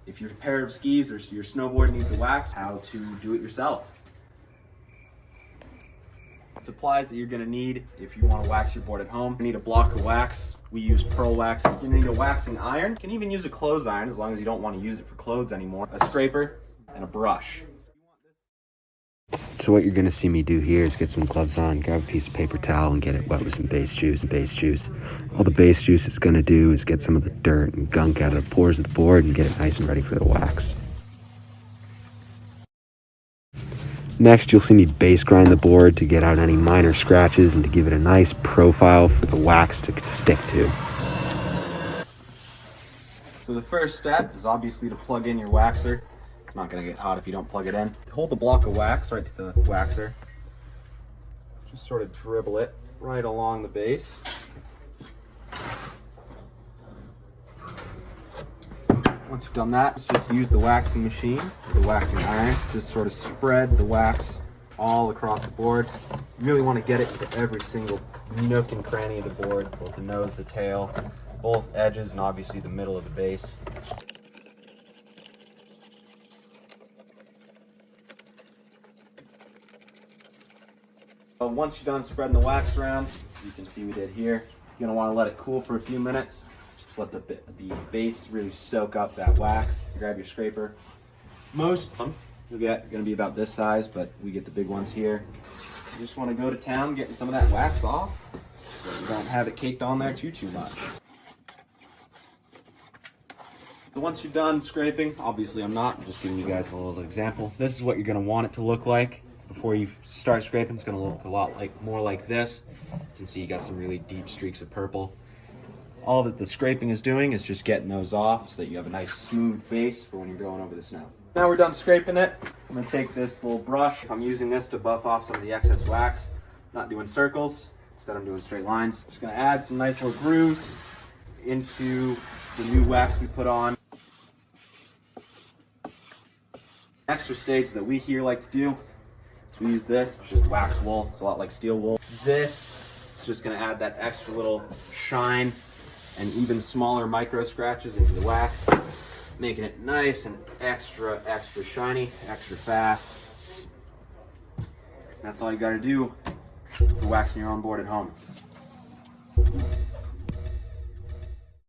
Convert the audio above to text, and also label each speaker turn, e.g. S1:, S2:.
S1: if your pair of skis or your snowboard needs a wax, how to do it yourself. Supplies that you're gonna need if you want to wax your board at home. You need a block of wax. We use Purl Wax. You're gonna need a waxing iron. You can even use a clothes iron as long as you don't want to use it for clothes anymore. A scraper and a brush.
S2: So what you're gonna see me do here is get some gloves on, grab a piece of paper towel and get it wet with some base juice. All the base juice is gonna do is get some of the dirt and gunk out of the pores of the board and get it nice and ready for the wax. Next, you'll see me base grind the board to get out any minor scratches and to give it a nice profile for the wax to stick to.
S1: So the first step is obviously to plug in your waxer. It's not going to get hot if you don't plug it in. Hold the block of wax right to the waxer. Just sort of dribble it right along the base. Once you've done that, just use the waxing machine, the waxing iron, just sort of spread the wax all across the board. You really want to get it into every single nook and cranny of the board, both the nose, the tail, both edges, and obviously the middle of the base. So once you're done spreading the wax around, you can see we did here, you're going to want to let it cool for a few minutes. Just let the base really soak up that wax. You grab your scraper. Most of them you'll get are going to be about this size, but we get the big ones here. You just want to go to town getting some of that wax off so you don't have it caked on there too much. So once you're done scraping, obviously I'm just giving you guys a little example. This is what you're going to want it to look like. Before you start scraping, it's going to look a lot more like this. You can see you got some really deep streaks of purple. All that the scraping is doing is just getting those off so that you have a nice smooth base for when you're going over the snow. Now we're done scraping it. I'm going to take this little brush. I'm using this to buff off some of the excess wax. I'm not doing circles, instead I'm doing straight lines. Just going to add some nice little grooves into the new wax we put on. Extra stage that we here like to do. So we use this, it's just wax wool. It's a lot like steel wool. This is just gonna add that extra little shine and even smaller micro scratches into the wax, making it nice and extra shiny, extra fast. That's all you gotta do for waxing your own board at home.